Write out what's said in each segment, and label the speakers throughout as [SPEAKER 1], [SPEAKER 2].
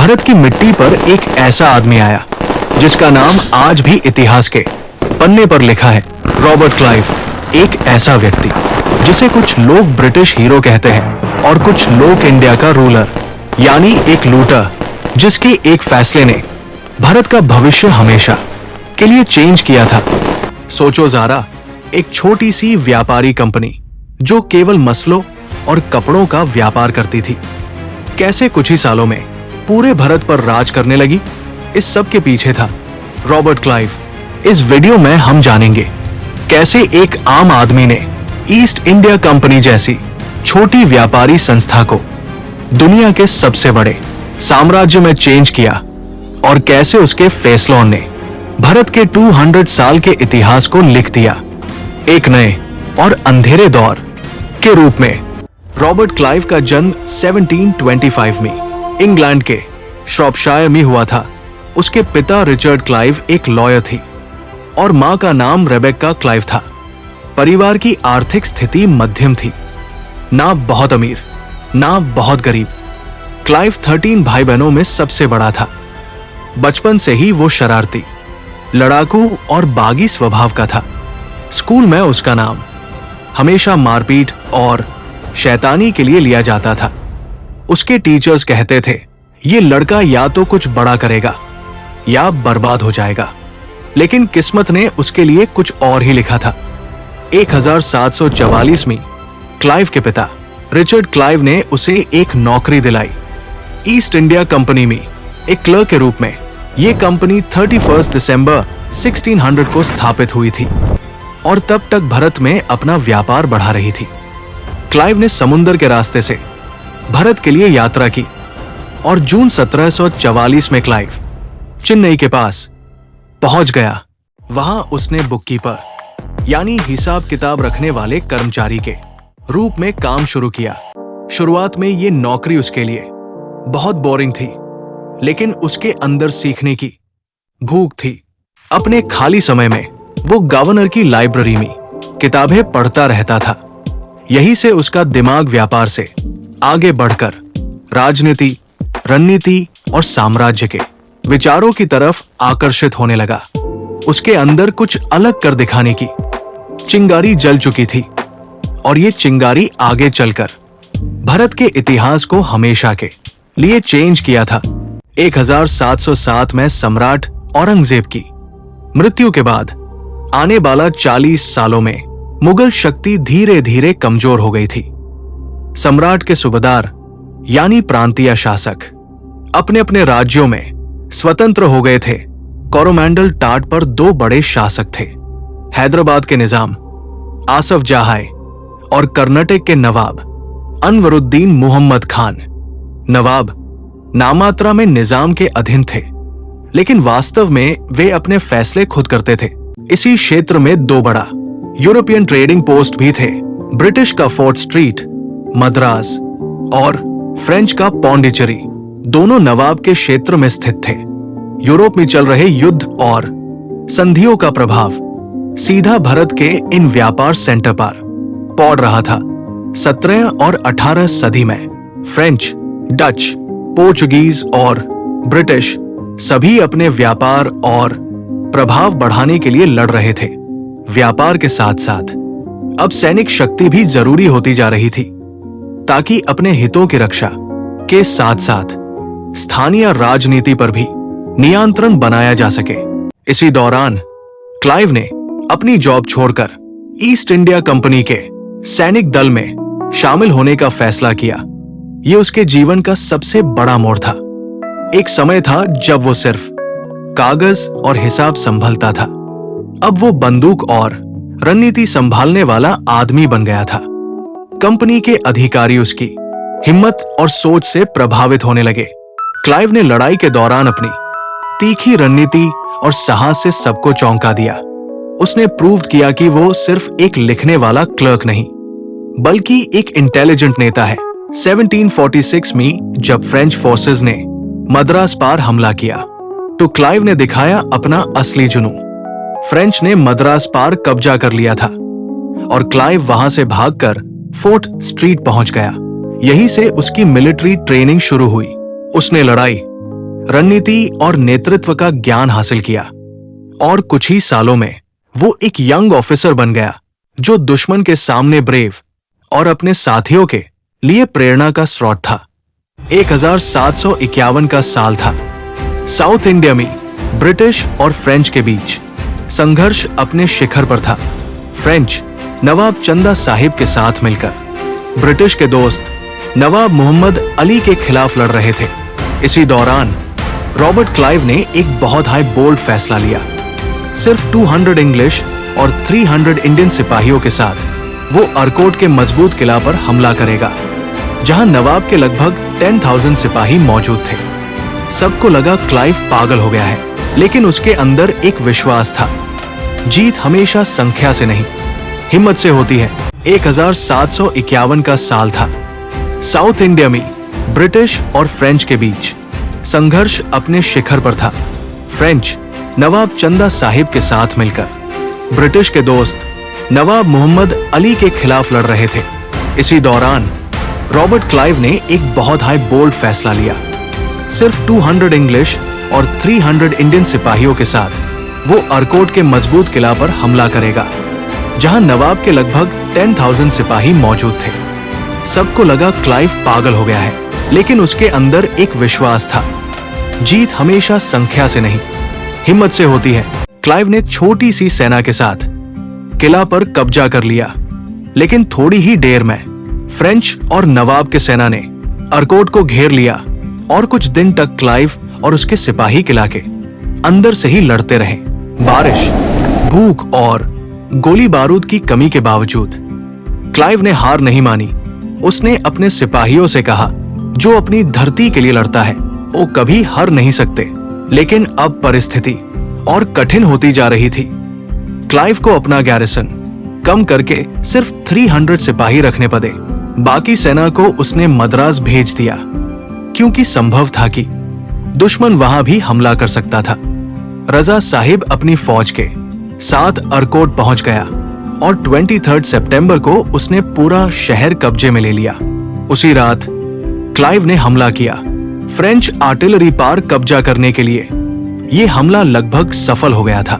[SPEAKER 1] भारत की मिट्टी पर एक ऐसा आदमी आया जिसका नाम आज भी इतिहास के पन्ने पर लिखा है, रॉबर्ट क्लाइव। एक ऐसा व्यक्ति जिसे कुछ लोग ब्रिटिश हीरो कहते हैं और कुछ लोग इंडिया का रूलर, यानी एक लूटर जिसके एक फैसले ने भारत का भविष्य हमेशा के लिए चेंज किया था। सोचो ज़रा, एक छोटी सी व्यापारी कंपनी जो केवल मसलों और कपड़ों का व्यापार करती थी, कैसे कुछ ही सालों में पूरे भारत पर राज करने लगी। इस सब के पीछे था रॉबर्ट क्लाइव। इस वीडियो में हम जानेंगे कैसे एक आम आदमी ने ईस्ट इंडिया कंपनी जैसी छोटी व्यापारी संस्था को दुनिया के सबसे बड़े साम्राज्य में चेंज किया और कैसे उसके फैसलों ने भारत के 200 साल के इतिहास को लिख दिया एक नए और अंधेरे दौर के रूप में। रॉबर्ट क्लाइव का जन्म 1725 में इंग्लैंड के श्रॉपशायर में हुआ था। उसके पिता रिचर्ड क्लाइव एक लॉयर थी और मां का नाम रेबेक्का क्लाइव था। परिवार की आर्थिक स्थिति मध्यम थी, ना बहुत अमीर ना बहुत गरीब। क्लाइव 13 भाई बहनों में सबसे बड़ा था। बचपन से ही वो शरारती, लड़ाकू और बागी स्वभाव का था। स्कूल में उसका नाम हमेशा मारपीट और शैतानी के लिए लिया जाता था। उसके टीचर्स कहते थे, ये लड़का या तो कुछ बड़ा करेगा या बर्बाद हो जाएगा, लेकिन किस्मत ने उसके लिए कुछ और ही लिखा था। 1744 में क्लाइव के पिता रिचर्ड क्लाइव ने उसे एक नौकरी दिलाई ईस्ट इंडिया कंपनी में एक क्लर्क के रूप में। यह कंपनी 31 दिसंबर 1600 को स्थापित हुई थी और तब तक भारत में अपना व्यापार बढ़ा रही थी। क्लाइव ने समुद्र के रास्ते से भारत के लिए यात्रा की और जून 1744 में क्लाइव चेन्नई के पास पहुंच गया। वहां उसने बुककीपर यानी हिसाब किताब रखने वाले कर्मचारी के रूप में काम शुरू किया। शुरुआत में ये नौकरी उसके लिए बहुत बोरिंग थी, लेकिन उसके अंदर सीखने की भूख थी। अपने खाली समय में वो गवर्नर की लाइब्रेरी में किताबें पढ़ता रहता था। यहीं से उसका दिमाग व्यापार से आगे बढ़कर राजनीति, रणनीति और साम्राज्य के विचारों की तरफ आकर्षित होने लगा। उसके अंदर कुछ अलग कर दिखाने की चिंगारी जल चुकी थी और ये चिंगारी आगे चलकर भारत के इतिहास को हमेशा के लिए चेंज किया था। 1707 में सम्राट औरंगजेब की मृत्यु के बाद आने वाला 40 सालों में मुगल शक्ति धीरे धीरे कमजोर हो गई थी। सम्राट के सूबेदार यानी प्रांतीय शासक अपने अपने राज्यों में स्वतंत्र हो गए थे। कोरोमंडल टाट पर दो बड़े शासक थे, हैदराबाद के निजाम आसफ जहां और कर्नाटक के नवाब अनवरुद्दीन मुहम्मद खान। नवाब नामात्रा में निजाम के अधीन थे, लेकिन वास्तव में वे अपने फैसले खुद करते थे। इसी क्षेत्र में दो बड़ा यूरोपियन ट्रेडिंग पोस्ट भी थे, ब्रिटिश का फोर्ट स्ट्रीट मद्रास और फ्रेंच का पौंडीचेरी। दोनों नवाब के क्षेत्र में स्थित थे। यूरोप में चल रहे युद्ध और संधियों का प्रभाव सीधा भारत के इन व्यापार सेंटर पर पड़ रहा था। 17 और 18 सदी में फ्रेंच, डच, पोर्चुगीज और ब्रिटिश सभी अपने व्यापार और प्रभाव बढ़ाने के लिए लड़ रहे थे। व्यापार के साथ साथ अब सैनिक शक्ति भी जरूरी होती जा रही थी, ताकि अपने हितों की रक्षा के साथ साथ स्थानीय राजनीति पर भी नियंत्रण बनाया जा सके। इसी दौरान क्लाइव ने अपनी जॉब छोड़कर ईस्ट इंडिया कंपनी के सैनिक दल में शामिल होने का फैसला किया। यह उसके जीवन का सबसे बड़ा मोड़ था। एक समय था जब वो सिर्फ कागज और हिसाब संभालता था, अब वो बंदूक और रणनीति संभालने वाला आदमी बन गया था। कंपनी के अधिकारी उसकी हिम्मत और सोच से प्रभावित होने लगे। क्लाइव ने लड़ाई के दौरान अपनी तीखी रणनीति और साहस से सबको चौंका दिया। उसने प्रूव किया कि वो सिर्फ एक लिखने वाला क्लर्क नहीं, बल्कि एक इंटेलिजेंट नेता है। 1746 में जब फ्रेंच फोर्सेस ने मद्रास पर हमला किया, तो क्लाइव ने दिखाया अपना असली जुनून। फ्रेंच ने मद्रास पर कब्जा कर लिया था और क्लाइव वहां से भागकर फोर्ट स्ट्रीट पहुंच गया। यहीं से उसकी मिलिट्री ट्रेनिंग शुरू हुई। उसने लड़ाई रणनीति और नेतृत्व का ज्ञान हासिल किया और कुछ ही सालों में वो एक यंग ऑफिसर बन गया जो दुश्मन के सामने ब्रेव और अपने साथियों के लिए प्रेरणा का स्रोत था। 1751 का साल था। साउथ इंडिया में ब्रिटिश और फ्रेंच के बीच संघर्ष अपने शिखर पर था। फ्रेंच नवाब चंदा साहिब के साथ मिलकर ब्रिटिश के दोस्त नवाब मोहम्मद अली के खिलाफ लड़ रहे थे। इसी दौरान रॉबर्ट क्लाइव ने एक बहुत हाई बोल्ड फैसला लिया। सिर्फ 200 इंग्लिश और 300 इंडियन सिपाहियों के साथ वो अर्कोट के मजबूत किला पर हमला करेगा, जहां नवाब के लगभग 10,000 सिपाही मौजूद थे। सबको लगा क्लाइव पागल हो गया है, लेकिन उसके अंदर एक विश्वास था। जीत हमेशा संख्या से नहीं, हिम्मत से होती है। 1751 का साल था। साउथ इंडिया में ब्रिटिश और फ्रेंच के बीच संघर्ष अपने शिखर पर था। फ्रेंच नवाब चंदा साहिब के साथ मिलकर ब्रिटिश के दोस्त नवाब मोहम्मद अली के खिलाफ लड़ रहे थे। इसी दौरान रॉबर्ट क्लाइव ने एक बहुत हाई बोल्ड फैसला लिया। सिर्फ 200 इंग्लिश और 300 इंडियन सिपाहियों के साथ वो अर्कोट के मजबूत किला पर हमला करेगा, जहां नवाब के लगभग 10,000 सिपाही मौजूद थे। सबको लगा क्लाइव पागल हो गया है, लेकिन उसके अंदर एक विश्वास था। जीत हमेशा संख्या से नहीं, हिम्मत से होती है। क्लाइव ने छोटी सी सेना के साथ किला पर कब्जा कर लिया, लेकिन थोड़ी ही देर में फ्रेंच और नवाब के सेना ने अर्कोट को घेर लिया और कुछ दिन तक क्लाइव और उसके सिपाही किला के अंदर से ही लड़ते रहे। बारिश, भूख और गोली बारूद की कमी के बावजूद क्लाइव ने हार नहीं मानी। उसने अपने सिपाहियों से कहा, जो अपनी धरती के लिए लड़ता है वो कभी हार नहीं सकते। लेकिन अब परिस्थिति और कठिन होती जा रही थी। क्लाइव को अपना गैरिसन कम करके सिर्फ 300 सिपाही रखने पड़े। बाकी सेना को उसने मद्रास भेज दिया, क्योंकि संभव था कि दुश्मन वहां भी हमला कर सकता था। रजा साहिब अपनी फौज के साथ अर्कोट पहुंच गया और 23 सितंबर को उसने पूरा शहर कब्जे में ले लिया। उसी रात क्लाइव ने हमला किया, फ्रेंच आर्टिलरी पर कब्जा करने के लिए। यह हमला लगभग सफल हो गया था,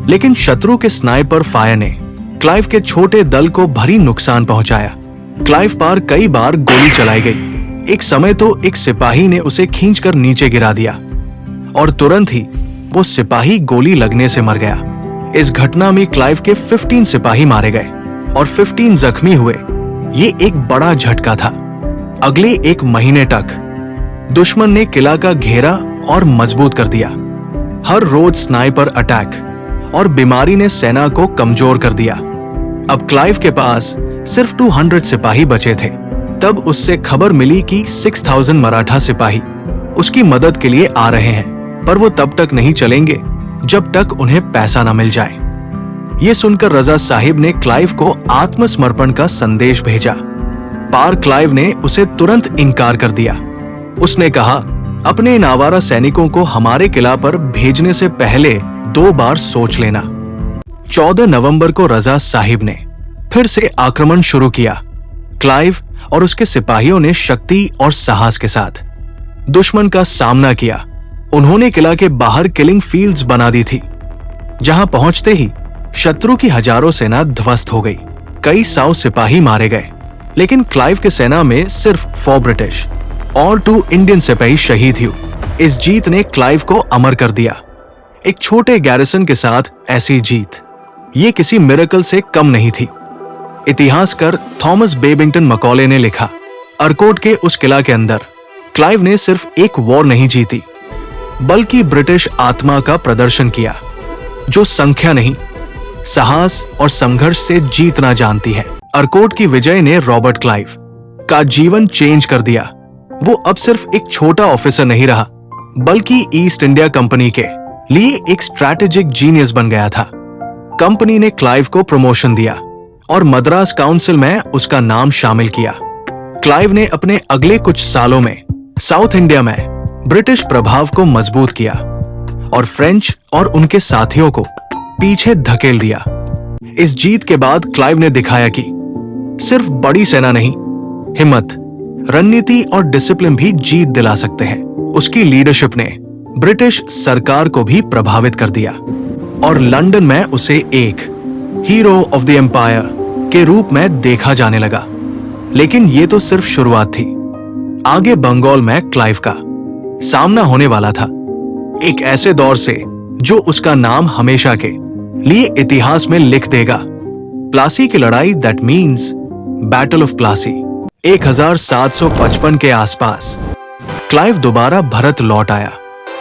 [SPEAKER 1] लेकिन शत्रु के स्नाइपर फायर ने क्लाइव के छोटे दल को भारी नुकसान पहुंचाया। क्लाइव पर कई बार गोली चलाई गई। एक समय तो एक सिपाही ने उसे खींचकर नीचे गिरा दिया और तुरंत ही वो सिपाही गोली लगने से मर गया। इस घटना में क्लाइव के 15 सिपाही मारे गए और 15 जख्मी हुए। ये एक बड़ा झटका था। अगले एक महीने तक दुश्मन ने किला का घेरा और मजबूत कर दिया। हर रोज स्नाइपर अटैक और बीमारी ने सेना को कमजोर कर दिया। अब क्लाइव के पास सिर्फ 200 सिपाही बचे थे। तब उससे खबर मिली कि 6000 मराठा सिपाही उसकी मदद के लिए आ रहे हैं, पर वो तब तक नहीं चलेंगे जब तक उन्हें पैसा न मिल जाए। ये सुनकर रजा साहिब ने क्लाइव को आत्मसमर्पण का संदेश भेजा, पर क्लाइव ने उसे तुरंत इनकार कर दिया। उसने कहा, अपने इन आवारा सैनिकों को हमारे किला पर भेजने से पहले 2 बार सोच लेना। 14 नवंबर को रजा साहिब ने फिर से आक्रमण शुरू किया। क्लाइव और उसके सिपाहियों ने शक्ति और साहस के साथ दुश्मन का सामना किया। उन्होंने किला के बाहर किलिंग फील्ड्स बना दी थी, जहां पहुंचते ही शत्रु की हजारों सेना ध्वस्त हो गई। कई 100 सिपाही मारे गए, लेकिन क्लाइव के सेना में सिर्फ 4 ब्रिटिश और 2 इंडियन सिपाही शहीद हुए। इस जीत ने क्लाइव को अमर कर दिया। एक छोटे गैरिसन के साथ ऐसी जीत, ये किसी मिरेकल से कम नहीं थी। इतिहासकार थॉमस बेबिंगटन मकॉले ने लिखा, अर्कोट के उस किला के अंदर क्लाइव ने सिर्फ एक वॉर नहीं जीती, बल्कि ब्रिटिश आत्मा का प्रदर्शन किया, जो संख्या नहीं, साहस और संघर्ष से जीतना जानती है। अर्कोट की विजय ने रॉबर्ट क्लाइव का जीवन चेंज कर दिया। वो अब सिर्फ एक छोटा ऑफिसर नहीं रहा, बल्कि ईस्ट इंडिया कंपनी के लिए एक स्ट्रैटेजिक जीनियस बन गया था। कंपनी ने क्लाइव को प्रमोशन दिया और मद्रास काउंसिल में उसका नाम शामिल किया। क्लाइव ने अपने अगले कुछ सालों में साउथ इंडिया में ब्रिटिश प्रभाव को मजबूत किया और फ्रेंच और उनके साथियों को पीछे धकेल दिया। इस जीत के बाद क्लाइव ने दिखाया कि सिर्फ बड़ी सेना नहीं, हिम्मत, रणनीति और डिसिप्लिन भी जीत दिला सकते हैं। उसकी लीडरशिप ने ब्रिटिश सरकार को भी प्रभावित कर दिया और लंदन में उसे एक हीरो ऑफ द एम्पायर के रूप में देखा जाने लगा। लेकिन ये तो सिर्फ शुरुआत थी। आगे बंगाल में क्लाइव का सामना होने वाला था, एक ऐसे दौर से जो उसका नाम हमेशा के लिए इतिहास में लिख देगा। प्लासी की लड़ाई, that means battle of Plassey. 1755 के आसपास क्लाइव दोबारा भारत लौट आया।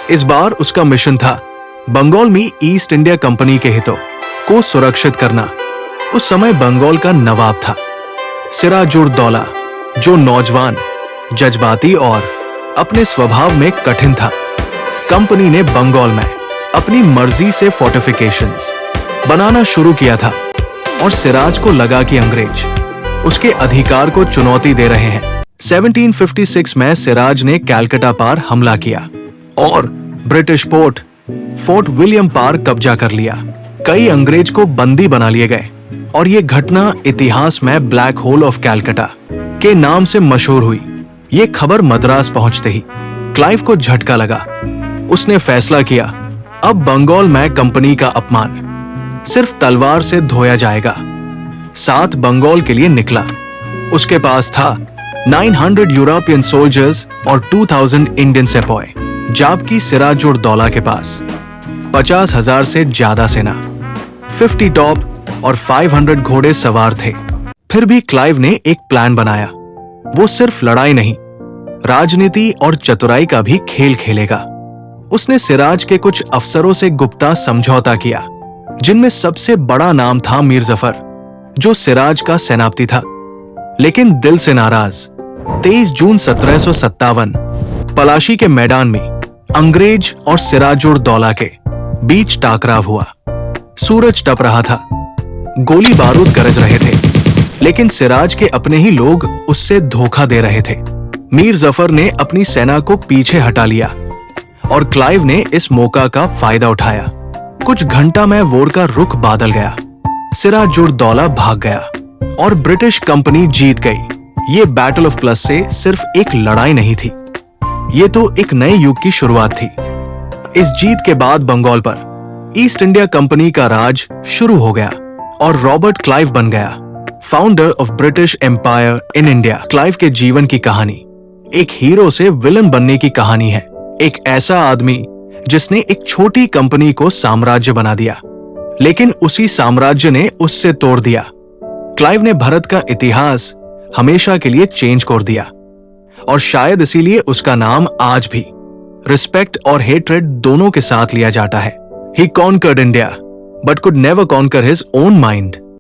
[SPEAKER 1] इस बार उसका मिशन था बंगाल में ईस्ट इंडिया कंपनी के हितों को सुरक्षित करना। उस समय बंगाल का नवाब था सिराजुद्दौला, जो नौजवान, जज्बाती और अपने स्वभाव में कठिन था। कंपनी ने बंगाल में अपनी मर्जी से फोर्टिफिकेशंस बनाना शुरू किया था और सिराज को लगा कि अंग्रेज उसके अधिकार को चुनौती दे रहे हैं। 1756 में सिराज ने कलकत्ता पर हमला किया और ब्रिटिश फोर्ट विलियम पर कब्जा कर लिया। कई अंग्रेज को बंदी बना लिए गए और ये घटना इतिहास में ब्लैक होल ऑफ कलकत्ता के नाम से मशहूर हुई। ये खबर मद्रास पहुंचते ही क्लाइव को झटका लगा। उसने फैसला किया, अब बंगाल में कंपनी का अपमान सिर्फ तलवार से धोया जाएगा। 7 बंगाल के लिए निकला। उसके पास था 900 यूरोपियन सोल्जर्स और 2000 इंडियन सेपॉय, जबकि सिराजुद्दौला के पास 50,000 से ज्यादा सेना, 50 टॉप और 500 घोड़े सवार थे। फिर भी क्लाइव ने एक प्लान बनाया। वो सिर्फ लड़ाई नहीं, राजनीति और चतुराई का भी खेल खेलेगा। उसने सिराज के कुछ अफसरों से गुप्ता समझौता किया, जिनमें सबसे बड़ा नाम था मीर जफर, जो सिराज का सेनापति था। लेकिन दिल से नाराज 23 जून 1757 पलाशी के मैदान में अंग्रेज और सिराजुद्दौला के बीच टकराव हुआ। सूरज तप रहा था, गोली बारूद गरज रहे थे, लेकिन सिराज के अपने ही लोग उससे धोखा दे रहे थे। मीर जफर ने अपनी सेना को पीछे हटा लिया और क्लाइव ने इस मौका का फायदा उठाया। कुछ घंटा में वोर का रुख बादल गया। सिराजुद्दौला भाग गया और ब्रिटिश कंपनी जीत गई। ये बैटल ऑफ प्लस से सिर्फ एक लड़ाई नहीं थी, ये तो एक नए युग की शुरुआत थी। इस जीत के बाद बंगाल पर ईस्ट इंडिया कंपनी का राज शुरू हो गया और रॉबर्ट क्लाइव बन गया founder of British empire in India. Clive के जीवन की कहानी एक हीरो से विलन बनने की कहानी है। एक ऐसा आदमी जिसने एक छोटी कंपनी को साम्राज्य बना दिया, लेकिन उसी साम्राज्य ने उससे तोड़ दिया। क्लाइव ने भारत का इतिहास हमेशा के लिए चेंज कर दिया और शायद इसीलिए उसका नाम आज भी रिस्पेक्ट और हेट्रेड दोनों के साथ लिया जाता है। He conquered India, but could never conquer his own mind.